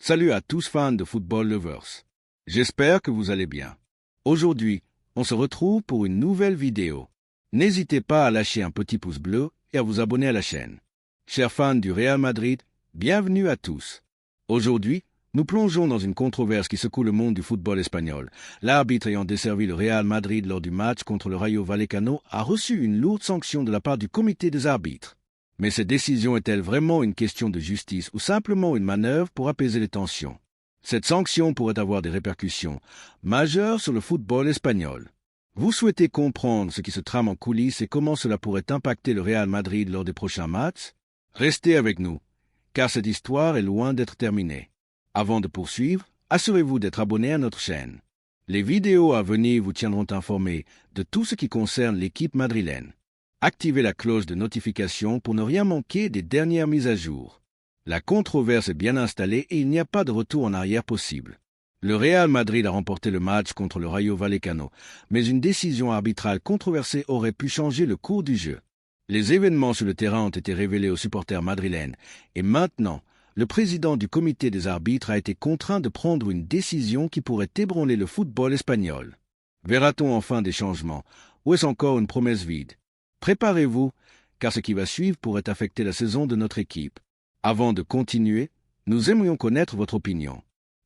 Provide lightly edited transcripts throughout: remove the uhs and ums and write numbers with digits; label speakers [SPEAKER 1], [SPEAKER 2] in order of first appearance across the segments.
[SPEAKER 1] Salut à tous fans de Football Lovers. J'espère que vous allez bien. Aujourd'hui, on se retrouve pour une nouvelle vidéo. N'hésitez pas à lâcher un petit pouce bleu et à vous abonner à la chaîne. Chers fans du Real Madrid, bienvenue à tous. Aujourd'hui, nous plongeons dans une controverse qui secoue le monde du football espagnol. L'arbitre ayant desservi le Real Madrid lors du match contre le Rayo Vallecano a reçu une lourde sanction de la part du comité des arbitres. Mais cette décision est-elle vraiment une question de justice ou simplement une manœuvre pour apaiser les tensions? Cette sanction pourrait avoir des répercussions majeures sur le football espagnol. Vous souhaitez comprendre ce qui se trame en coulisses et comment cela pourrait impacter le Real Madrid lors des prochains matchs? Restez avec nous, car cette histoire est loin d'être terminée. Avant de poursuivre, assurez-vous d'être abonné à notre chaîne. Les vidéos à venir vous tiendront informés de tout ce qui concerne l'équipe madrilène. Activez la cloche de notification pour ne rien manquer des dernières mises à jour. La controverse est bien installée et il n'y a pas de retour en arrière possible. Le Real Madrid a remporté le match contre le Rayo Vallecano, mais une décision arbitrale controversée aurait pu changer le cours du jeu. Les événements sur le terrain ont été révélés aux supporters madrilènes et maintenant, le président du comité des arbitres a été contraint de prendre une décision qui pourrait ébranler le football espagnol. Verra-t-on enfin des changements ou est-ce encore une promesse vide? Préparez-vous, car ce qui va suivre pourrait affecter la saison de notre équipe. Avant de continuer, nous aimerions connaître votre opinion.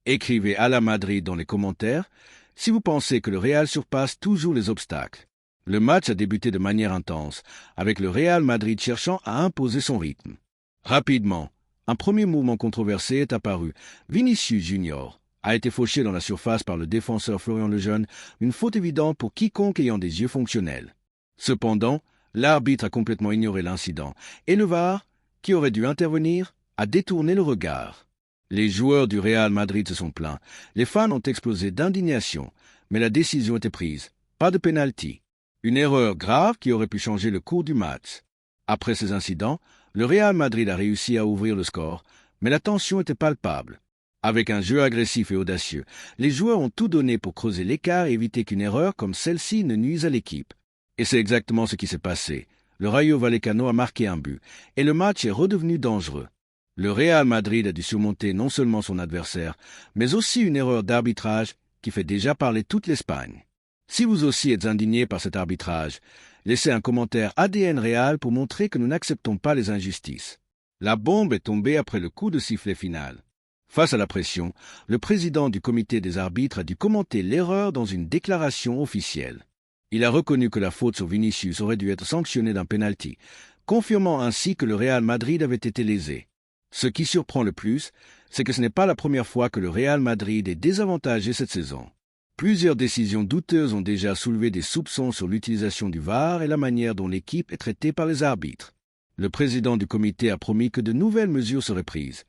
[SPEAKER 1] Écrivez à la Madrid dans les commentaires si vous pensez que le Real surpasse toujours les obstacles. Le match a débuté de manière intense, avec le Real Madrid cherchant à imposer son rythme. Rapidement, un premier mouvement controversé est apparu. Vinicius Junior a été fauché dans la surface par le défenseur Florian Lejeune, une faute évidente pour quiconque ayant des yeux fonctionnels. Cependant, l'arbitre a complètement ignoré l'incident, et le VAR, qui aurait dû intervenir, a détourné le regard. Les joueurs du Real Madrid se sont plaints, les fans ont explosé d'indignation, mais la décision était prise, pas de pénalty. Une erreur grave qui aurait pu changer le cours du match. Après ces incidents, le Real Madrid a réussi à ouvrir le score, mais la tension était palpable. Avec un jeu agressif et audacieux, les joueurs ont tout donné pour creuser l'écart et éviter qu'une erreur comme celle-ci ne nuise à l'équipe. Et c'est exactement ce qui s'est passé. Le Rayo Vallecano a marqué un but, et le match est redevenu dangereux. Le Real Madrid a dû surmonter non seulement son adversaire, mais aussi une erreur d'arbitrage qui fait déjà parler toute l'Espagne. Si vous aussi êtes indigné par cet arbitrage, laissez un commentaire ADN Real pour montrer que nous n'acceptons pas les injustices. La bombe est tombée après le coup de sifflet final. Face à la pression, le président du comité des arbitres a dû commenter l'erreur dans une déclaration officielle. Il a reconnu que la faute sur Vinicius aurait dû être sanctionnée d'un penalty, confirmant ainsi que le Real Madrid avait été lésé. Ce qui surprend le plus, c'est que ce n'est pas la première fois que le Real Madrid est désavantagé cette saison. Plusieurs décisions douteuses ont déjà soulevé des soupçons sur l'utilisation du VAR et la manière dont l'équipe est traitée par les arbitres. Le président du comité a promis que de nouvelles mesures seraient prises.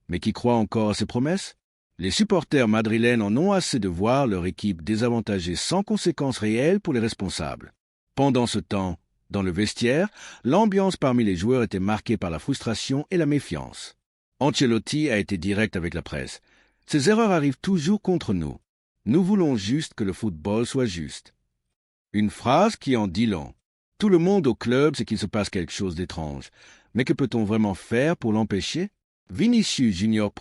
[SPEAKER 1] Mais qui croit encore à ces promesses? Les supporters madrilènes en ont assez de voir leur équipe désavantagée sans conséquences réelles pour les responsables. Pendant ce temps, dans le vestiaire, l'ambiance parmi les joueurs était marquée par la frustration et la méfiance. Ancelotti a été direct avec la presse. Ces erreurs arrivent toujours contre nous. Nous voulons juste que le football soit juste. Une phrase qui en dit long. Tout le monde au club sait qu'il se passe quelque chose d'étrange. Mais que peut-on vraiment faire pour l'empêcher? Vinicius Junior,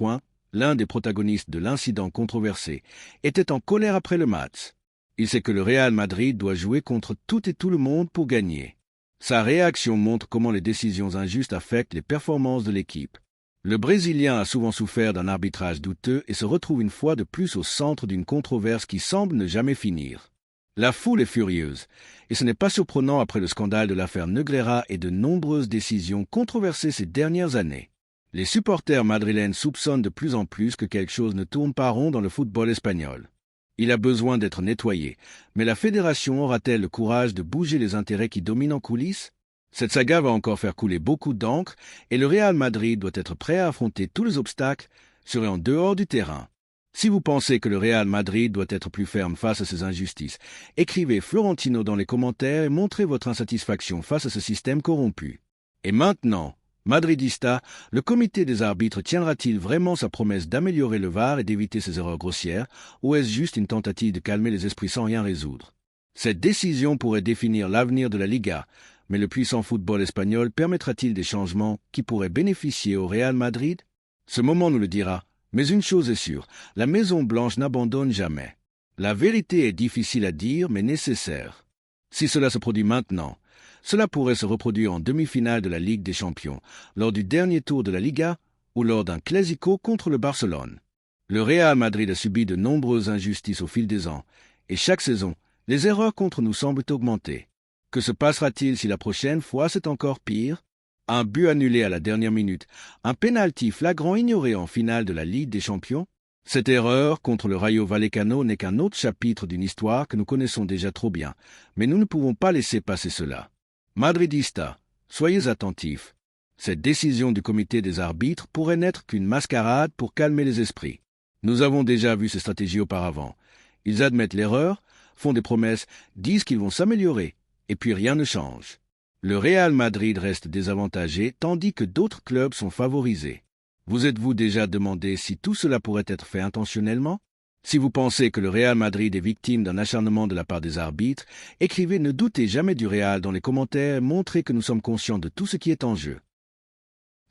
[SPEAKER 1] l'un des protagonistes de l'incident controversé, était en colère après le match. Il sait que le Real Madrid doit jouer contre tout et tout le monde pour gagner. Sa réaction montre comment les décisions injustes affectent les performances de l'équipe. Le Brésilien a souvent souffert d'un arbitrage douteux et se retrouve une fois de plus au centre d'une controverse qui semble ne jamais finir. La foule est furieuse, et ce n'est pas surprenant après le scandale de l'affaire Negreira et de nombreuses décisions controversées ces dernières années. Les supporters madrilènes soupçonnent de plus en plus que quelque chose ne tourne pas rond dans le football espagnol. Il a besoin d'être nettoyé, mais la fédération aura-t-elle le courage de bouger les intérêts qui dominent en coulisses? Cette saga va encore faire couler beaucoup d'encre et le Real Madrid doit être prêt à affronter tous les obstacles, serait en dehors du terrain. Si vous pensez que le Real Madrid doit être plus ferme face à ces injustices, écrivez Florentino dans les commentaires et montrez votre insatisfaction face à ce système corrompu. Et maintenant, Madridista, le comité des arbitres tiendra-t-il vraiment sa promesse d'améliorer le VAR et d'éviter ces erreurs grossières, ou est-ce juste une tentative de calmer les esprits sans rien résoudre? Cette décision pourrait définir l'avenir de la Liga, mais le puissant football espagnol permettra-t-il des changements qui pourraient bénéficier au Real Madrid? Ce moment nous le dira. Mais une chose est sûre, la Maison-Blanche n'abandonne jamais. La vérité est difficile à dire, mais nécessaire. Si cela se produit maintenant, cela pourrait se reproduire en demi-finale de la Ligue des Champions, lors du dernier tour de la Liga ou lors d'un Clásico contre le Barcelone. Le Real Madrid a subi de nombreuses injustices au fil des ans, et chaque saison, les erreurs contre nous semblent augmenter. Que se passera-t-il si la prochaine fois c'est encore pire? Un but annulé à la dernière minute, un pénalty flagrant ignoré en finale de la Ligue des Champions? Cette erreur contre le Rayo Vallecano n'est qu'un autre chapitre d'une histoire que nous connaissons déjà trop bien, mais nous ne pouvons pas laisser passer cela. Madridistas, soyez attentifs. Cette décision du comité des arbitres pourrait n'être qu'une mascarade pour calmer les esprits. Nous avons déjà vu ces stratégies auparavant. Ils admettent l'erreur, font des promesses, disent qu'ils vont s'améliorer, et puis rien ne change. Le Real Madrid reste désavantagé tandis que d'autres clubs sont favorisés. Vous êtes-vous déjà demandé si tout cela pourrait être fait intentionnellement? Si vous pensez que le Real Madrid est victime d'un acharnement de la part des arbitres, écrivez « Ne doutez jamais du Real » dans les commentaires et montrez que nous sommes conscients de tout ce qui est en jeu.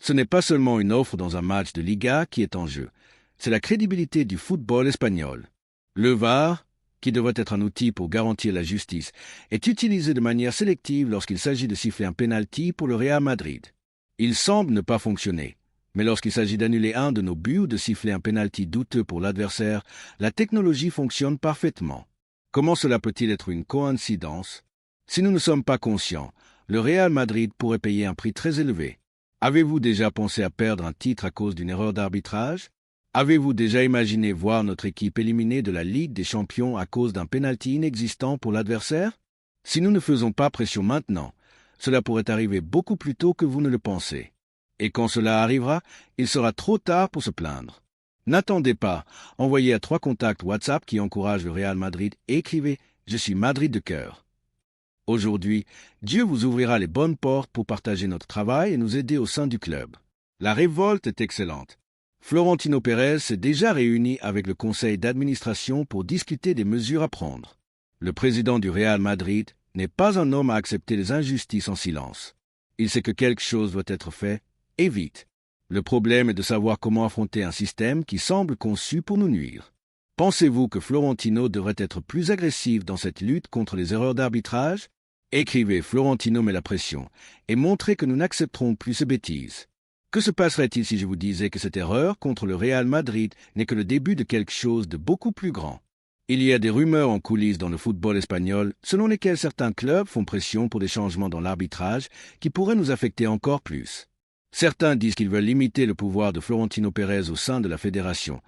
[SPEAKER 1] Ce n'est pas seulement une offre dans un match de Liga qui est en jeu, c'est la crédibilité du football espagnol. Le VAR, qui devrait être un outil pour garantir la justice, est utilisé de manière sélective lorsqu'il s'agit de siffler un penalty pour le Real Madrid. Il semble ne pas fonctionner. Mais lorsqu'il s'agit d'annuler un de nos buts ou de siffler un penalty douteux pour l'adversaire, la technologie fonctionne parfaitement. Comment cela peut-il être une coïncidence? Si nous ne sommes pas conscients, le Real Madrid pourrait payer un prix très élevé. Avez-vous déjà pensé à perdre un titre à cause d'une erreur d'arbitrage? Avez-vous déjà imaginé voir notre équipe éliminée de la Ligue des Champions à cause d'un penalty inexistant pour l'adversaire? Si nous ne faisons pas pression maintenant, cela pourrait arriver beaucoup plus tôt que vous ne le pensez. Et quand cela arrivera, il sera trop tard pour se plaindre. N'attendez pas, envoyez à 3 contacts WhatsApp qui encouragent le Real Madrid et écrivez « Je suis Madrid de cœur ». Aujourd'hui, Dieu vous ouvrira les bonnes portes pour partager notre travail et nous aider au sein du club. La révolte est excellente. Florentino Pérez s'est déjà réuni avec le conseil d'administration pour discuter des mesures à prendre. Le président du Real Madrid n'est pas un homme à accepter les injustices en silence. Il sait que quelque chose doit être fait, et vite. Le problème est de savoir comment affronter un système qui semble conçu pour nous nuire. Pensez-vous que Florentino devrait être plus agressif dans cette lutte contre les erreurs d'arbitrage? Écrivez « Florentino met la pression » et montrez que nous n'accepterons plus ces bêtises. Que se passerait-il si je vous disais que cette erreur contre le Real Madrid n'est que le début de quelque chose de beaucoup plus grand? Il y a des rumeurs en coulisses dans le football espagnol selon lesquelles certains clubs font pression pour des changements dans l'arbitrage qui pourraient nous affecter encore plus. Certains disent qu'ils veulent limiter le pouvoir de Florentino Pérez au sein de la fédération,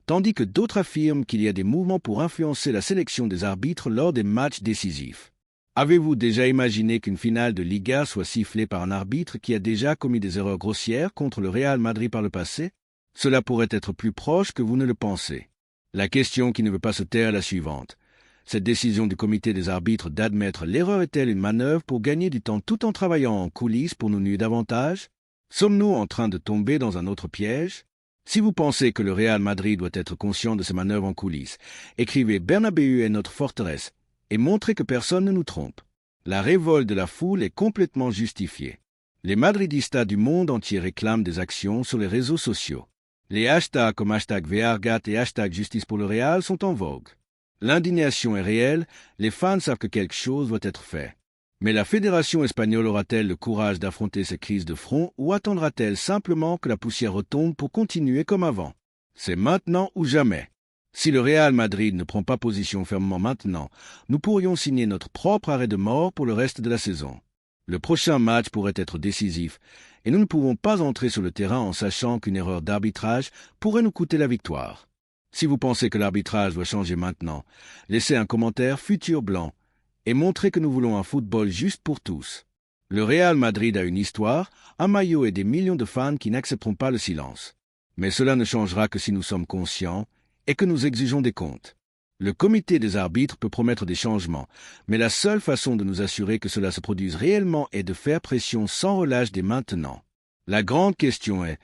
[SPEAKER 1] tandis que d'autres affirment qu'il y a des mouvements pour influencer la sélection des arbitres lors des matchs décisifs. Avez-vous déjà imaginé qu'une finale de Liga soit sifflée par un arbitre qui a déjà commis des erreurs grossières contre le Real Madrid par le passé? Cela pourrait être plus proche que vous ne le pensez. La question qui ne veut pas se taire est la suivante. Cette décision du comité des arbitres d'admettre l'erreur est-elle une manœuvre pour gagner du temps tout en travaillant en coulisses pour nous nuire davantage? Sommes-nous en train de tomber dans un autre piège? Si vous pensez que le Real Madrid doit être conscient de ces manœuvres en coulisses, écrivez « Bernabéu est notre forteresse » et montrez que personne ne nous trompe. La révolte de la foule est complètement justifiée. Les madridistas du monde entier réclament des actions sur les réseaux sociaux. Les hashtags comme hashtag #VRGAT et hashtag Justice pour le Real sont en vogue. L'indignation est réelle, les fans savent que quelque chose doit être fait. Mais la fédération espagnole aura-t-elle le courage d'affronter ces crises de front ou attendra-t-elle simplement que la poussière retombe pour continuer comme avant? C'est maintenant ou jamais. Si le Real Madrid ne prend pas position fermement maintenant, nous pourrions signer notre propre arrêt de mort pour le reste de la saison. Le prochain match pourrait être décisif, et nous ne pouvons pas entrer sur le terrain en sachant qu'une erreur d'arbitrage pourrait nous coûter la victoire. Si vous pensez que l'arbitrage doit changer maintenant, laissez un commentaire futur blanc et montrez que nous voulons un football juste pour tous. Le Real Madrid a une histoire, un maillot et des millions de fans qui n'accepteront pas le silence. Mais cela ne changera que si nous sommes conscients et que nous exigeons des comptes. Le comité des arbitres peut promettre des changements, mais la seule façon de nous assurer que cela se produise réellement est de faire pression sans relâche dès maintenant. La grande question est,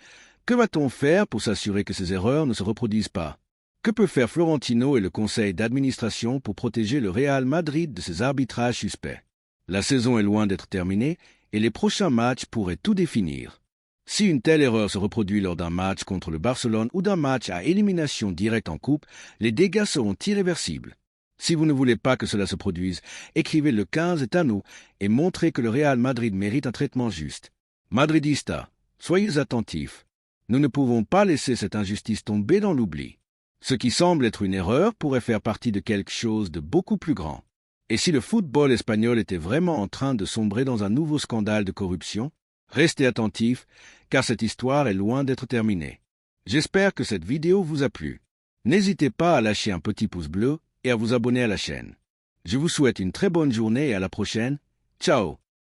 [SPEAKER 1] que va-t-on faire pour s'assurer que ces erreurs ne se reproduisent pas? Que peut faire Florentino et le conseil d'administration pour protéger le Real Madrid de ces arbitrages suspects? La saison est loin d'être terminée et les prochains matchs pourraient tout définir. Si une telle erreur se reproduit lors d'un match contre le Barcelone ou d'un match à élimination directe en coupe, les dégâts seront irréversibles. Si vous ne voulez pas que cela se produise, écrivez le 15 est à nous et montrez que le Real Madrid mérite un traitement juste. Madridista, soyez attentifs. Nous ne pouvons pas laisser cette injustice tomber dans l'oubli. Ce qui semble être une erreur pourrait faire partie de quelque chose de beaucoup plus grand. Et si le football espagnol était vraiment en train de sombrer dans un nouveau scandale de corruption, restez attentifs, car cette histoire est loin d'être terminée. J'espère que cette vidéo vous a plu. N'hésitez pas à lâcher un petit pouce bleu et à vous abonner à la chaîne. Je vous souhaite une très bonne journée et à la prochaine. Ciao!